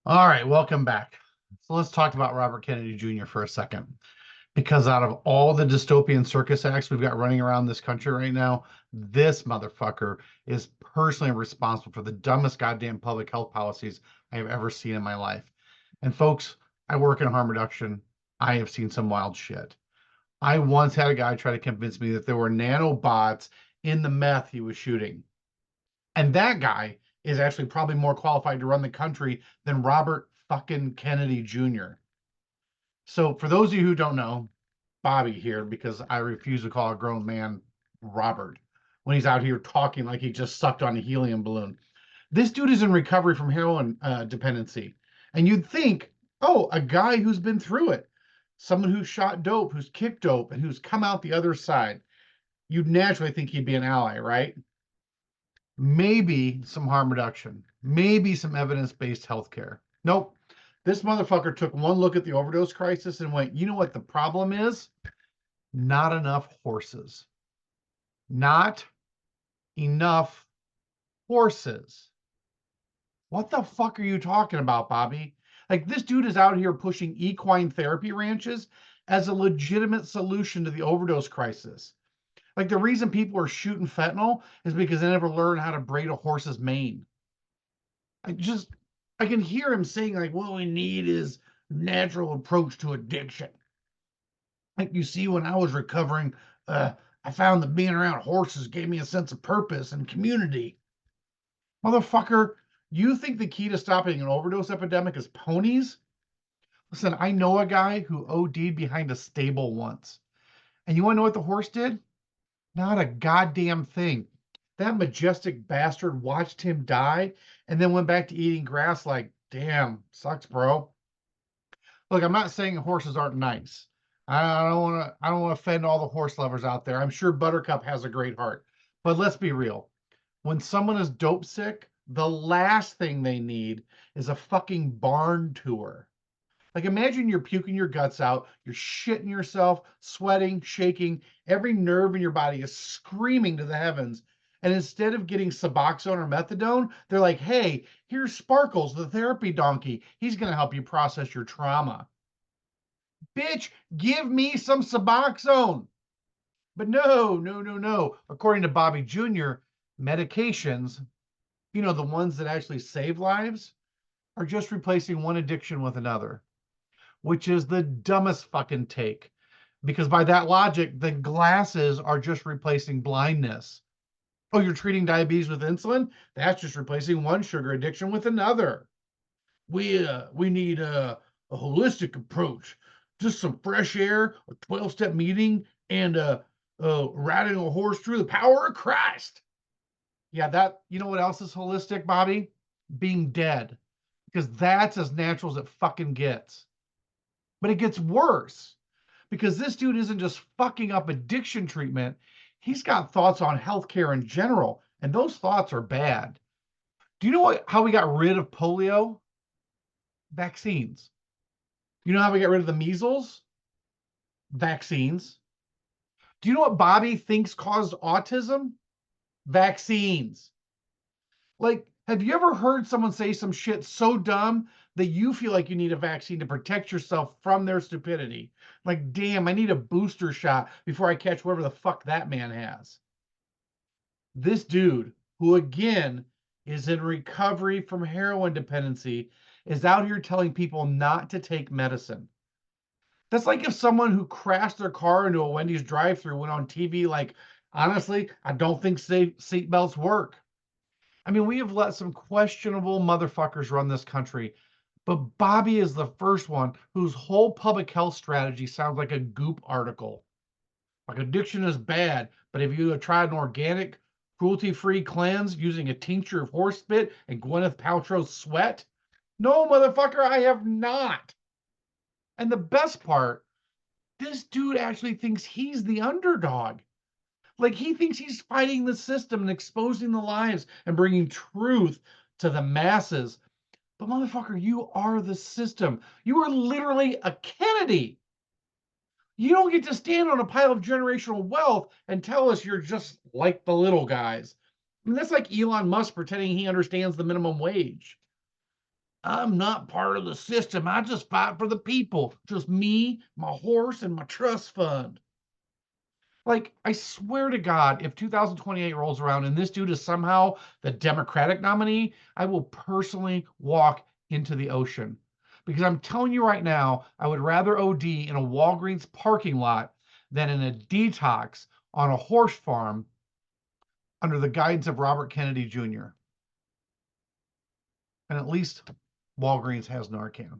All right, welcome back. So let's talk about Robert Kennedy Jr. for a second. Because out of all the dystopian circus acts we've got running around this country right now, this motherfucker is personally responsible for the dumbest goddamn public health policies I have ever seen in my life. And folks, I work in harm reduction. I have seen some wild shit. I once had a guy try to convince me that there were nanobots in the meth he was shooting. And that guy is actually probably more qualified to run the country than Robert fucking Kennedy Jr. So for those of you who don't know, Bobby here, because I refuse to call a grown man Robert when he's out here talking like he just sucked on a helium balloon. This dude is in recovery from heroin dependency. And you'd think, oh, a guy who's been through it, someone who's shot dope, who's kicked dope, and who's come out the other side, you'd naturally think he'd be an ally, right? Maybe some harm reduction, maybe some evidence-based healthcare. Nope. This motherfucker took one look at the overdose crisis and went, you know what the problem is? Not enough horses. Not enough horses. What the fuck are you talking about, Bobby? Like, this dude is out here pushing equine therapy ranches as a legitimate solution to the overdose crisis. Like, the reason people are shooting fentanyl is because they never learned how to braid a horse's mane. I just, I can hear him saying, like, what we need is natural approach to addiction. Like, you see, when I was recovering, I found that being around horses gave me a sense of purpose and community. Motherfucker, you think the key to stopping an overdose epidemic is ponies? Listen, I know a guy who OD'd behind a stable once. And you want to know what the horse did? Not a goddamn thing. That majestic bastard watched him die and then went back to eating grass like, damn, sucks, bro. Look, I'm not saying horses aren't nice. I don't want to offend all the horse lovers out there. I'm sure Buttercup has a great heart. But let's be real. When someone is dope sick, the last thing they need is a fucking barn tour. Like, imagine you're puking your guts out, you're shitting yourself, sweating, shaking, every nerve in your body is screaming to the heavens. And instead of getting Suboxone or methadone, they're like, hey, here's Sparkles, the therapy donkey. He's going to help you process your trauma. Bitch, give me some Suboxone. But no, no, no, no. According to Bobby Jr., medications, the ones that actually save lives, are just replacing one addiction with another, which is the dumbest fucking take. Because by that logic, the glasses are just replacing blindness. Oh, you're treating diabetes with insulin? That's just replacing one sugar addiction with another. We need a holistic approach. Just some fresh air, a 12-step meeting, and riding a horse through the power of Christ. Yeah, you know what else is holistic, Bobby? Being dead. Because that's as natural as it fucking gets. But it gets worse because this dude isn't just fucking up addiction treatment. He's got thoughts on healthcare in general, and those thoughts are bad. Do you know how we got rid of polio? Vaccines. You know how we got rid of the measles? Vaccines. Do you know what Bobby thinks caused autism? Vaccines. Like, have you ever heard someone say some shit so dumb that you feel like you need a vaccine to protect yourself from their stupidity? Like, damn, I need a booster shot before I catch whatever the fuck that man has. This dude, who again is in recovery from heroin dependency, is out here telling people not to take medicine. That's like if someone who crashed their car into a Wendy's drive-thru went on TV like, honestly, I don't think seatbelts work. I mean, we have let some questionable motherfuckers run this country, but Bobby is the first one whose whole public health strategy sounds like a Goop article. Like, addiction is bad, but have you tried an organic, cruelty-free cleanse using a tincture of horse spit and Gwyneth Paltrow's sweat? No, motherfucker, I have not. And the best part, this dude actually thinks he's the underdog. Like, he thinks he's fighting the system and exposing the lies and bringing truth to the masses. But motherfucker, you are the system. You are literally a Kennedy. You don't get to stand on a pile of generational wealth and tell us you're just like the little guys. I mean, that's like Elon Musk pretending he understands the minimum wage. I'm not part of the system. I just fight for the people. Just me, my horse, and my trust fund. Like, I swear to God, if 2028 rolls around and this dude is somehow the Democratic nominee, I will personally walk into the ocean. Because I'm telling you right now, I would rather OD in a Walgreens parking lot than in a detox on a horse farm under the guidance of Robert Kennedy Jr. And at least Walgreens has Narcan.